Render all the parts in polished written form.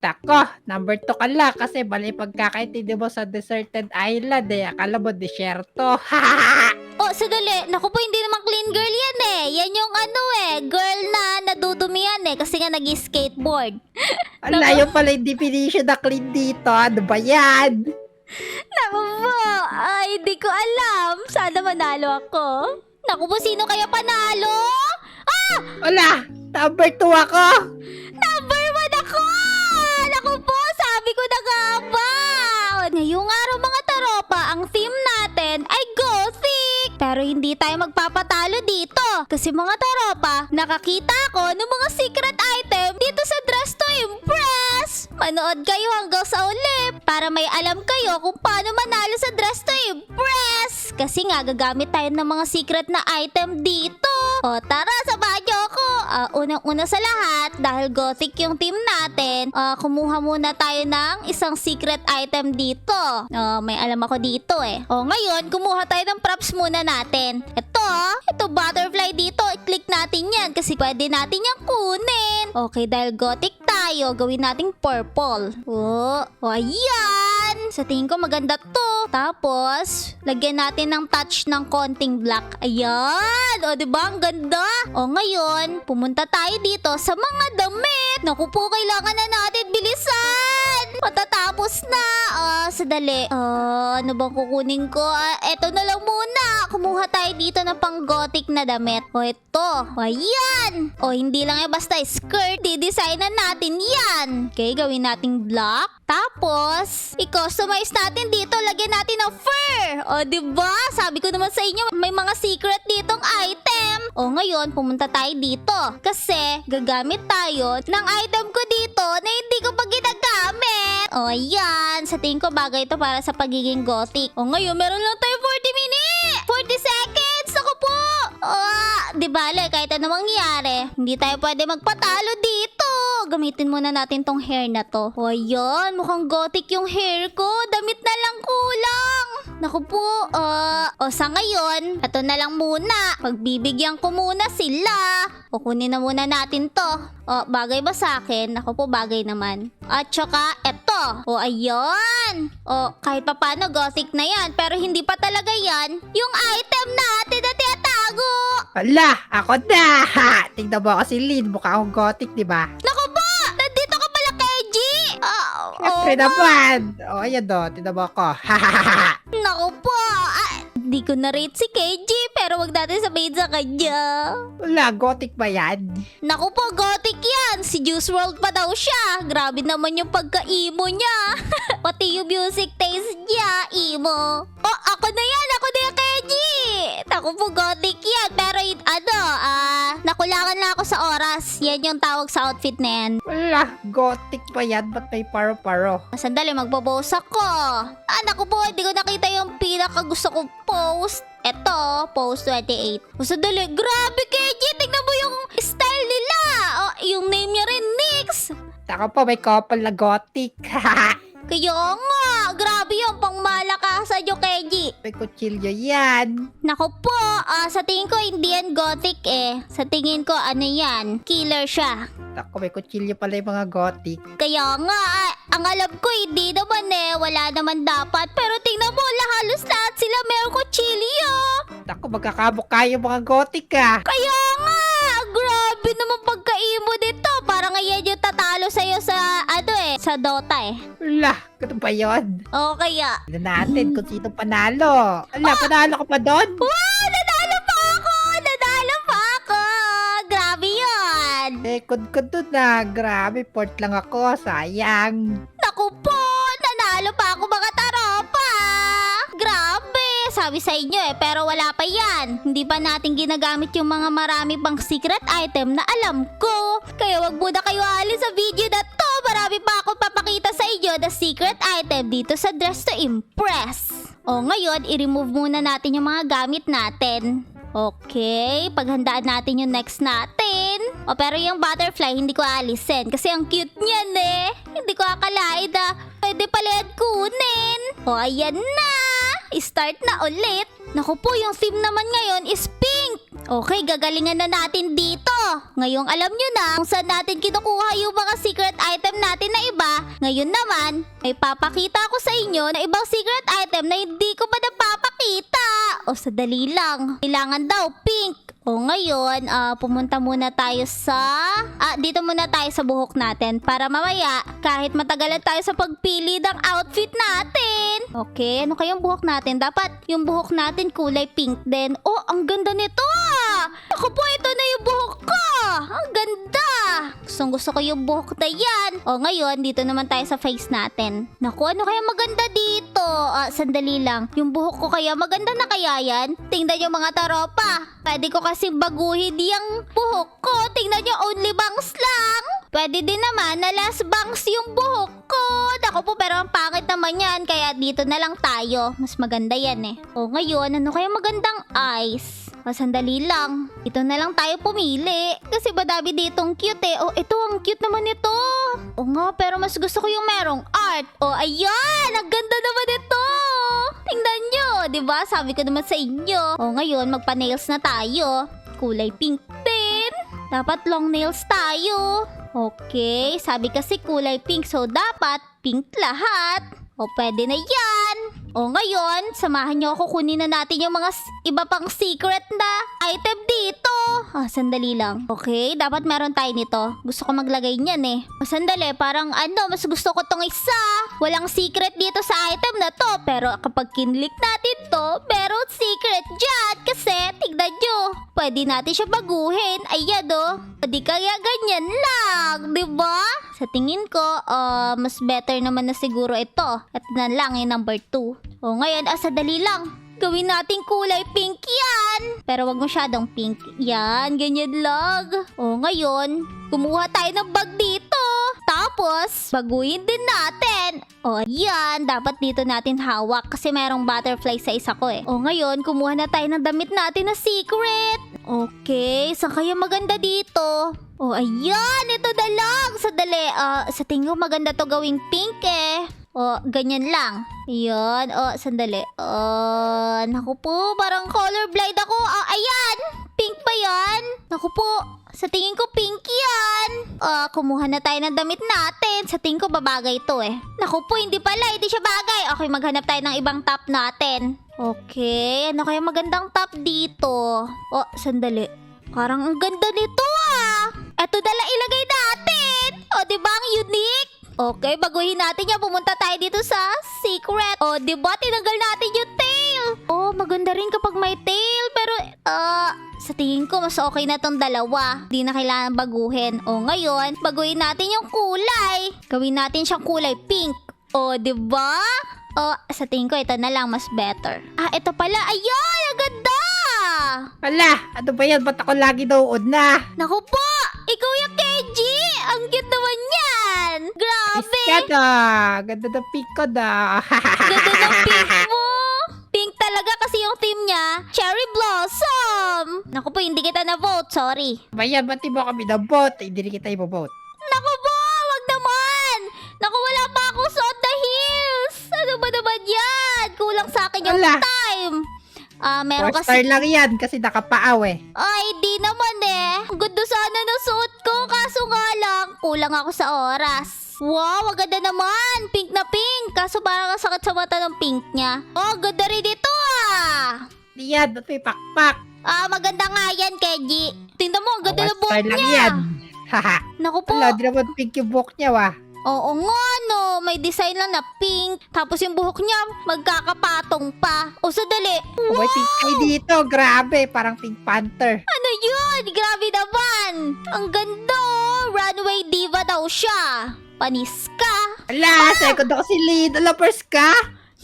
Tako, number 2 ka lang kasi mali pagkakaintindi mo sa deserted island eh. Akala mo disyerto. Oh, sadali. Naku po, hindi naman clean girl yan eh. Yan yung girl na nadudumihan eh kasi nga nag-skateboard. Ala, yung pala yung definition na clean dito. Ano ba yan? Naku po, ay hindi ko alam. Sana manalo ako. Naku po, sino kaya panalo? Wala, number 2 ako. Number 1 ako! Naku po, sabi ko na nga ba? Ngayong araw mga taropa, ang theme natin ay Gothic. Pero hindi tayo magpapatalo dito. Kasi mga taropa, nakakita ako ng mga secret item dito sa Dress to Impress. Manood kayo hanggang sa uli para may alam kayo kung paano manalo sa Dress to Impress. Kasi nga gagamit tayo ng mga secret na item dito. O tara, samahan niyo ako. Unang-una sa lahat, dahil Gothic yung team natin, kumuha muna tayo ng isang secret item dito. May alam ako dito eh. O ngayon, kumuha tayo ng props muna natin. Ito butterfly dito. I-click natin yan kasi pwede natin yung kunin. Okay, dahil Gothic tayo, gawin nating purple. Ayan! Sa tingin ko maganda to. Tapos, lagyan natin ng touch ng konting black. Ayan! O, diba? Ang ganda. O, ngayon, pumunta tayo dito sa mga damit. Naku po, kailangan na natin bilisan. Matatapos na. Sadali. Ano bang kukunin ko? Eto na lang muna. Kumuha tayo dito ng pang-gothic na damit. O, ito. O, ayan. O, hindi lang basta skirt. Didesignan natin yan. Okay, gawin nating black. Tapos, i-customize natin dito. Lagyan natin ng fur. O, diba? Sabi ko naman sa inyo, may mga secret ditong item. O, ngayon, pumunta tayo dito. Kasi, gagamit tayo ng item ko dito na hindi ko pa ginagamit. O, ayan. Sa tingin ko, bagay ito para sa pagiging gothic. O, ngayon, meron lang tayo 40 minutes. 40 seconds. Ako po. Di bale, kahit ano mangyari, hindi tayo pwede magpatalo dito. Gamitin muna natin tong hair na to. O, ayan. Mukhang gothic yung hair ko. Damit na lang kulang. Naku po, sa ngayon, ito na lang muna. Pagbibigyan ko muna sila. O, kunin na muna natin to. O, bagay ba sa akin? Naku po, bagay naman. At saka, eto. O, ayan. O, kahit pa paano, gothic na yan. Pero hindi pa talaga yan yung item natin na tinatago. Wala, ako na. Tingnan mo ako si Lynn. Mukha akong gothic, di ba? Naku po, nandito ka pala, Keji. Siyempre naman. O, ayan do. Tingnan mo ako. Naku po, hindi ko na-rate si KG pero wag natin sabihin sa kanya. Wala, gothic ba yan? Naku po, gothic yan. Si Juice WRLD pa daw siya. Grabe naman yung pagka-emo niya. Pati yung music taste niya, emo. Oh, ako na yan, KG. Naku po, gothic yan. Pero nakulangan na ako sa oras. Yan yung tawag sa outfit na yan. Wala, gothic ba yan? Ba't may paro-paro? Sandali, magpo-post ako. Naku po, hindi ko nakita yung pinaka gusto kong post. Eto, post 28. Sandali, grabe KG, tingnan mo yung style nila. Yung name niya rin, Nyx. Taka po, may couple na gothic. Kaya nga, grabe yung pangmalakasan yung KG. May kutsilyo yan. Naku po, sa tingin ko hindi yan gothic eh. Sa tingin ko ano yan, killer siya. Tako, may kutsilyo pala yung mga gothic. Kaya nga, ang alam ko hindi naman wala naman dapat. Pero tingnan mo, halos lahat sila meron kutsilyo. Tako, magkakamukha yung mga gothic Kaya nga, grabe naman pagka-emo dito. Parang ngayon yung tatalo sa'yo sa sa Dota eh. Wala, ano ba yun? O kaya, Tignan natin kung sino panalo. Ala, panalo ka pa doon? wow, nanalo pa ako! Nanalo pa ako! Grabe yun! Second ko doon Grabe, port lang ako. Sayang. Naku po, nanalo pa ako mga taropa! Grabe! Sabi sa inyo pero wala pa yan. Hindi pa natin ginagamit yung mga marami pang secret item na alam ko. Kaya wag muna kayo alis sa video na to. Marami pa ako papakita sa inyo na secret item dito sa Dress to Impress. O ngayon, i-remove muna natin yung mga gamit natin. Okay, paghandaan natin yung next natin. Pero yung butterfly, hindi ko alisin. Kasi ang cute niyan Hindi ko akalain na pwede pala yan kunin. O, ayan na. Start na ulit. Naku po, yung theme naman ngayon is pink. Okay, gagalingan na natin dito. ngayong alam nyo na kung saan natin kinukuha yung mga secret item natin na iba. Ngayon naman, may papakita ko sa inyo na ibang secret item na hindi ko pa napapakita. O sadali lang, kailangan daw pink. O ngayon, pumunta muna tayo sa... dito muna tayo sa buhok natin para mamaya kahit matagalan tayo sa pagpili ng outfit natin. Okay, ano kayang buhok natin? Dapat yung buhok natin kulay pink din. Oh, ang ganda nito ah! Ako po, ito na yung buhok ko! Ang ganda! Gustong gusto ko yung buhok na yan. O ngayon, dito naman tayo sa face natin. Naku, ano kaya maganda dito? Sandali lang. Yung buhok ko kaya maganda na kaya yan? Tingnan yung mga taropa. Pwede ko kasi baguhin yung buhok ko. Tingnan nyo, only bangs lang. Pwede din naman na last bangs yung buhok ko. Naku po, pero ang pangit naman yan. Kaya dito na lang tayo. Mas maganda yan eh. O ngayon, ano kaya magandang eyes? Sandali lang. Ito na lang tayo pumili. Kasi madami ditong cute eh. Oh, ito ang cute naman ito. O nga, pero mas gusto ko yung merong art. Oh, ayan! Ang ganda naman ito! Tingnan nyo, di ba? Sabi ko naman sa inyo. O ngayon, magpa-nails na tayo. Kulay pink din. Dapat long nails tayo. Okay, sabi kasi kulay pink, so dapat pink lahat. O pwede na yan. O ngayon, samahan nyo ako, kunin na natin yung mga iba pang secret na item dito. Sandali lang. Okay, dapat meron tayo nito. Gusto ko maglagay niyan eh. Sandali, parang mas gusto ko tong isa. Walang secret dito sa item na to. Pero kapag kinlik natin to, meron secret dyan. Kasi, tignan nyo, pwede natin siya baguhin. Ayan o. Pwede kaya ganyan lang, diba? Sa tingin ko, mas better naman na siguro ito. At na lang yung number 2. O ngayon, sadali lang. Gawin natin kulay pink yan. Pero wag masyadong pink. Yan, ganyan lang. O ngayon, kumuha tayo ng bag dito. Tapos, baguhin din natin. O yan, dapat dito natin hawak kasi merong butterfly sa isa ko eh. O ngayon, kumuha na tayo ng damit natin na secret. Okay, saan kaya maganda dito? O ayan, ito na lang. Sadali, sa tingin ko maganda to gawing pink eh. O, ganyan lang. Ayan. O, sandali. Naku po, parang colorblind ako. Ayan! Pink ba yan? Naku po, sa tingin ko pink yan. Kumuha na tayo ng damit natin. Sa tingin ko babagay to eh. Naku po, hindi pala. Hindi siya bagay. Okay, maghanap tayo ng ibang top natin. Okay, ano kaya magandang top dito? O, sandali. Parang ang ganda nito ah. Eto dala ilagay natin. O, diba ang unique? Okay, baguhin natin yan. Pumunta tayo dito sa secret. O, diba? Tinanggal natin yung tail. Oh, maganda rin kapag may tail. Pero, sa tingin ko, mas okay na tong dalawa. Di na kailangan baguhin. O, ngayon, baguhin natin yung kulay. Gawin natin siyang kulay pink. O, diba? O, sa tingin ko, ito na lang mas better. Ito pala. Ayan, ang ganda! Ala, ano ba yan? Ba't ako lagi nauod na? Naku po! Ikaw yung Kenji! Ang cute naman yan! Grabe! Iskada! Ganda ng pink ko na. Ganda ng pink mo! Pink talaga kasi yung theme niya, Cherry Blossom! Naku po, hindi kita na-vote, sorry. Bayan, ba't di mo kami na-vote? Hindi rin kita i-vote. Naku po, wag naman! Naku, wala pa akong suot na heels! Ano ba naman yan? Kulang sa akin yung Wala. time. Meron 4 kasi... star lang yan kasi nakapaaw eh. Ay, di naman eh. Ang ganda sana ng suot ko, kaso nga lang, kulang ako sa oras. Wow, ang ganda naman. Pink na pink. Kaso parang sakit sa mata ng pink niya. Oh, ganda rin ito ah. Di yan, ba't may pakpak? Maganda nga yan, Kenji. Tingnan mo, ang ganda 1 ng buhok star lang niya. yan. Haha. Naku po. Wala, di naman pink yung buhok niya wah. Oo nga no, may design lang na pink. Tapos yung buhok niya, magkakapatong pa. O sadali. May pink eye dito, grabe. Parang Pink Panther. Ano yun? Grabe naman. Ang ganda oh. Runway diva daw siya. Panis ka. Ala, second ako si lead. Ala, first ka?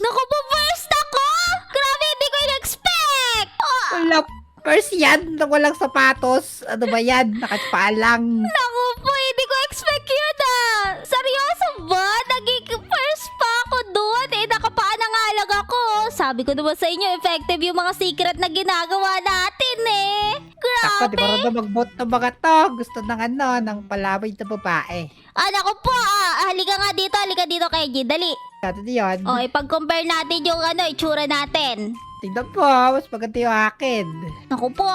Naku po, first ako! Grabe, hindi ko in-expect! Wala, first yan. Walang sapatos. Ano ba yan? Nakatpaa lang. Naku po, hindi ko expect yun ah! Seryoso ba? Naging first pa ako doon. Nakapaa na nga lang ako. Sabi ko naman sa inyo, effective yung mga secret na ginagawa natin eh. Ako, di Grabe! ba rin mag-vote ng mga to? Gusto ng ng palaway na babae. Naku po, halika nga dito, Kenji, dali. Dito yun. O, ipag-compare natin yung itsura natin. Tingnan po, mas maganda yung akin. Naku po,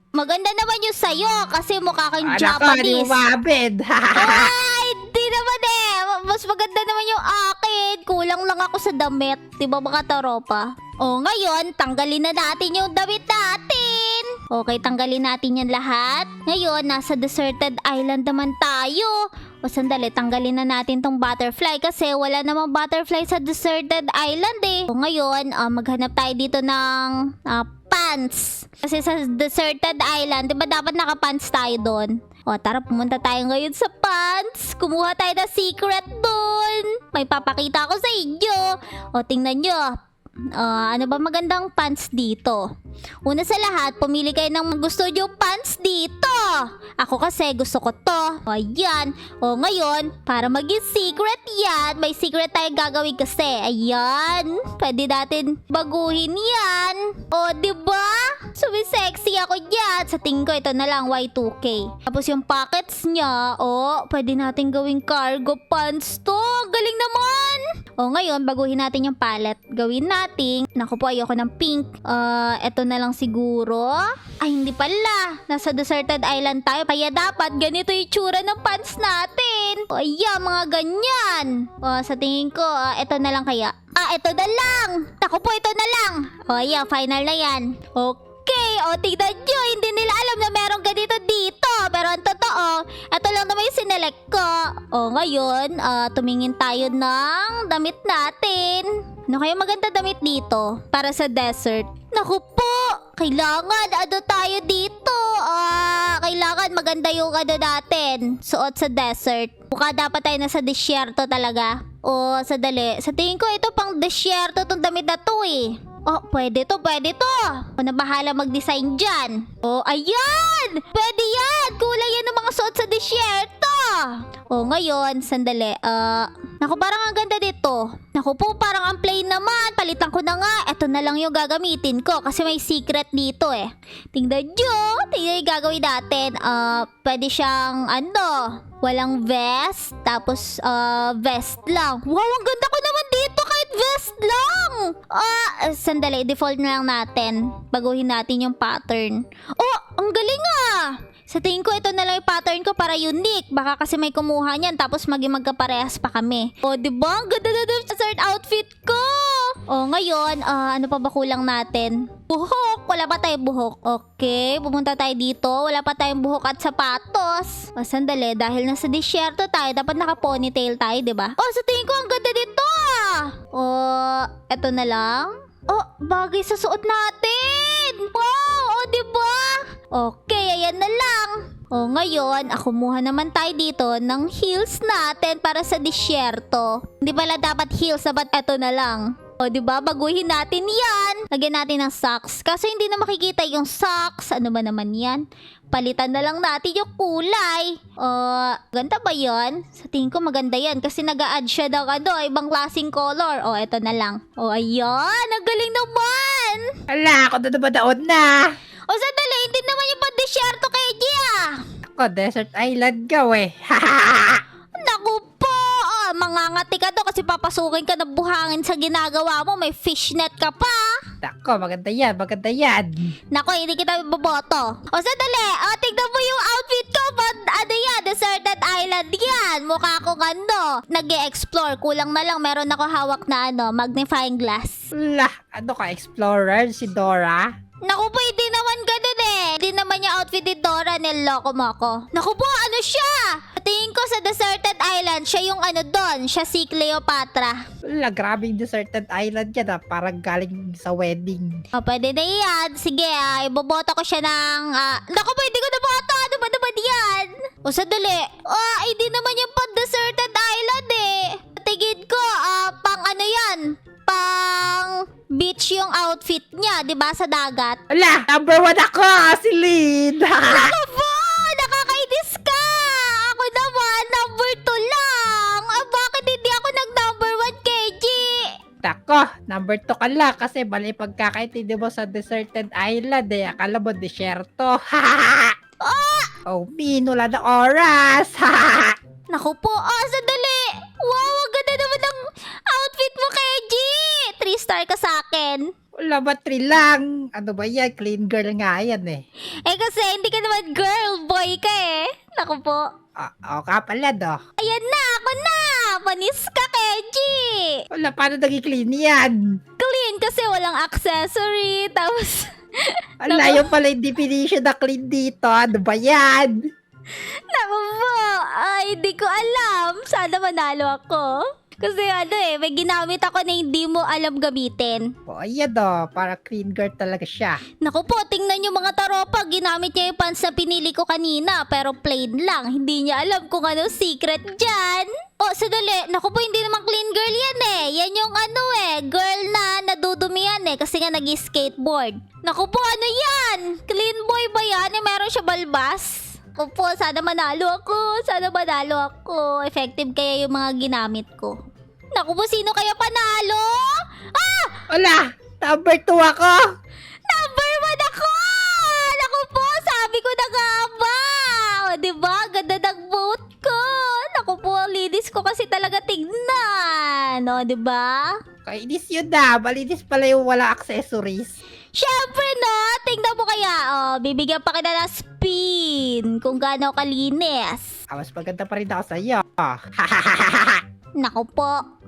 Maganda naman yung sa'yo kasi mukha kang Anak ko, di mo Japanese. maabid. Ay, di naman eh. Mas maganda naman yung akin. Kulang lang ako sa damit. Di ba mga tropa? O ngayon, tanggalin na natin yung damit natin. Okay, tanggalin natin yan lahat. Ngayon, nasa deserted island naman tayo. O sandali, tanggalin na natin tong butterfly kasi wala namang butterfly sa deserted island eh. O ngayon, maghanap tayo dito ng pants. Kasi sa deserted island, di ba dapat nakapants tayo doon? O tara, pumunta tayo ngayon sa pants. Kumuha tayo ng secret doon. May papakita ako sa inyo. O tingnan nyo. Ano ba magandang pants dito? Una sa lahat, pumili kayo ng gusto nyo pants dito. Ako kasi gusto ko to. O ayan. O ngayon, para maging secret yan, may secret tayo gagawin kasi. Ayan. Pwede natin baguhin yan. O diba? Sumisexy ako dyan. Sa tingin ko ito na lang, Y2K. Tapos yung pockets niya, pwede natin gawing cargo pants to. Ang galing naman. O ngayon, baguhin natin yung palette. Gawin natin. Naku po, ayoko ng pink. Eto na lang siguro. Ay, hindi pala. Nasa deserted island tayo. Kaya dapat ganito yung tsura ng pants natin. O ayan, mga ganyan. O, sa tingin ko, eto na lang kaya. Eto na lang. Naku po, ito na lang. O ayan, final na yan. Okay, tignan nyo. Hindi nila alam na merong ganito dito. Pero ang totoo, ito lang naman yung sinelect ko. O ngayon, tumingin tayo ng damit natin. Ano kaya maganda damit dito para sa desert? Naku po, kailangan tayo dito. Kailangan maganda yung natin. Suot sa desert. Mukha dapat tayo nasa disyerto talaga. O, sadali. Sa tingin ko ito pang disyerto tong damit na to eh. Pwede to, pwede to. Ako na bahala mag-design dyan. Ayan! Pwede yan! Kulay yan ng mga suot sa disyerto. Ngayon, sandali. Naku, parang ang ganda dito. Naku po, parang ang plain naman. Palitan ko na nga. Ito na lang yung gagamitin ko kasi may secret dito eh. Tingnan nyo. Tingnan yung gagawin natin. Pwede siyang walang vest. Tapos, vest lang. Wow, ang ganda ko naman dito kahit vest lang. Sandali, default na lang natin. Baguhin natin yung pattern. Ang galing ah! Sa tingin ko, ito na lang yung pattern ko para unique. Baka kasi may kumuha niyan tapos maging magkaparehas pa kami. Diba? Ang ganda na ng shirt outfit ko! Ngayon, ano pa ba kulang natin? Buhok! Wala pa tayong buhok. Okay, pumunta tayo dito. Wala pa tayong buhok at sapatos. Sandali, dahil nasa disyerto tayo, dapat naka-ponytail tayo, diba? Sa tingin ko, ang ganda dito ah! Eto na lang. Bagay sa suot natin! Wow! Diba? Okay, ayan na lang. Ngayon, kumuha naman tayo dito ng heels natin para sa disyerto. Hindi pala dapat heels, dapat eto na lang. Diba? Baguhin natin yan. Lagyan natin ng socks. Kaso hindi na makikita yung socks. Ano ba naman yan? Palitan na lang natin yung kulay. Ganda ba yan? Sa tingin ko maganda yan kasi nag-a-add siya ng ibang klaseng color. Eto na lang. Ayan. Ang galing naman. Ala, ako na naman daon na. Sandali. Hindi naman yung pandisyerto kay Gia. Ako, desert island ka eh. Naku po. Mangangati ka to kasi papasukin ka ng buhangin sa ginagawa mo. May fishnet ka pa. Ako, maganda yan, maganda yan. Naku, hindi kita boboto. Sandali. Tignan mo yung outfit ko. Yan? Deserted island yan. Mukha akong nag-e-explore. Kulang na lang. Meron ako hawak na magnifying glass. Lah, ano ka, explorer, si Dora? Naku po, hindi naman ganun eh. Hindi naman yung outfit ni Dora, niloko mo ako. Naku po, ano siya? Tingin ko sa deserted island, siya yung doon. Siya si Cleopatra. Wala, grabing deserted island yan parang galing sa wedding. Pwede na yan. Sige iboboto ko siya ng... Naku po, hindi ko naboto. Ano ba naman yan? Sandali. Hindi naman yung pang deserted island eh. Tingin ko, pang yan? Pang beach yung outfit niya, di ba, sa dagat? Wala, number 1 ako, si Lynn. Ako po! Nakakainis ka! Ako naman, number 2 lang! Bakit hindi ako nag-number 1, KG? Tako, number 2 ka lang kasi mali pagkakaintindi mo sa deserted island akala mo disyerto. Min, wala na oras. Naku po, sandali! Wow, ang ganda naman ng outfit mo, KG! 3 star ka sa akin. Wala ba 3 lang? Ano ba yan? Clean girl nga yan eh. Eh kasi hindi ka naman girl, boy ka eh. Naku po. O ka pala do. Ayan na, ako na! Panis ka, Keji! Wala, paano naging clean yan? Clean kasi walang accessory. Tapos, Ang layo pala yung definition na clean dito. Ano ba yan? naku po. Ay, hindi ko alam. Sana manalo ako. Kasi may ginamit ako na hindi mo alam gamitin. O ayan do, para clean girl talaga siya. Naku po, tingnan nyo mga taropa. Ginamit niya yung pants na pinili ko kanina. Pero plain lang. Hindi niya alam kung ano secret dyan. Oh, sadali. Naku po, hindi naman clean girl yan eh. Yan yung girl na nadudumihan eh. Kasi nga nag-skateboard. Naku po, ano yan? Clean boy ba yan? Meron siya balbas? Naku po, sana manalo ako. Sana manalo ako. Effective kaya yung mga ginamit ko. Naku po, sino kaya panalo? Ah! Wala! Number 2 ako! Number 1 ako! Naku po, sabi ko na nga ba? O, diba? Ganda ng vote ko. Naku po, linis ko kasi talaga tignan. O, diba? Kainis yun na. Malinis pala yung wala accessories. Syempre, no? Tingnan mo kaya. O, bibigyan pa kita ng spin. Kung gaano kalinis. Mas maganda pa rin ako sa'yo. Naku po.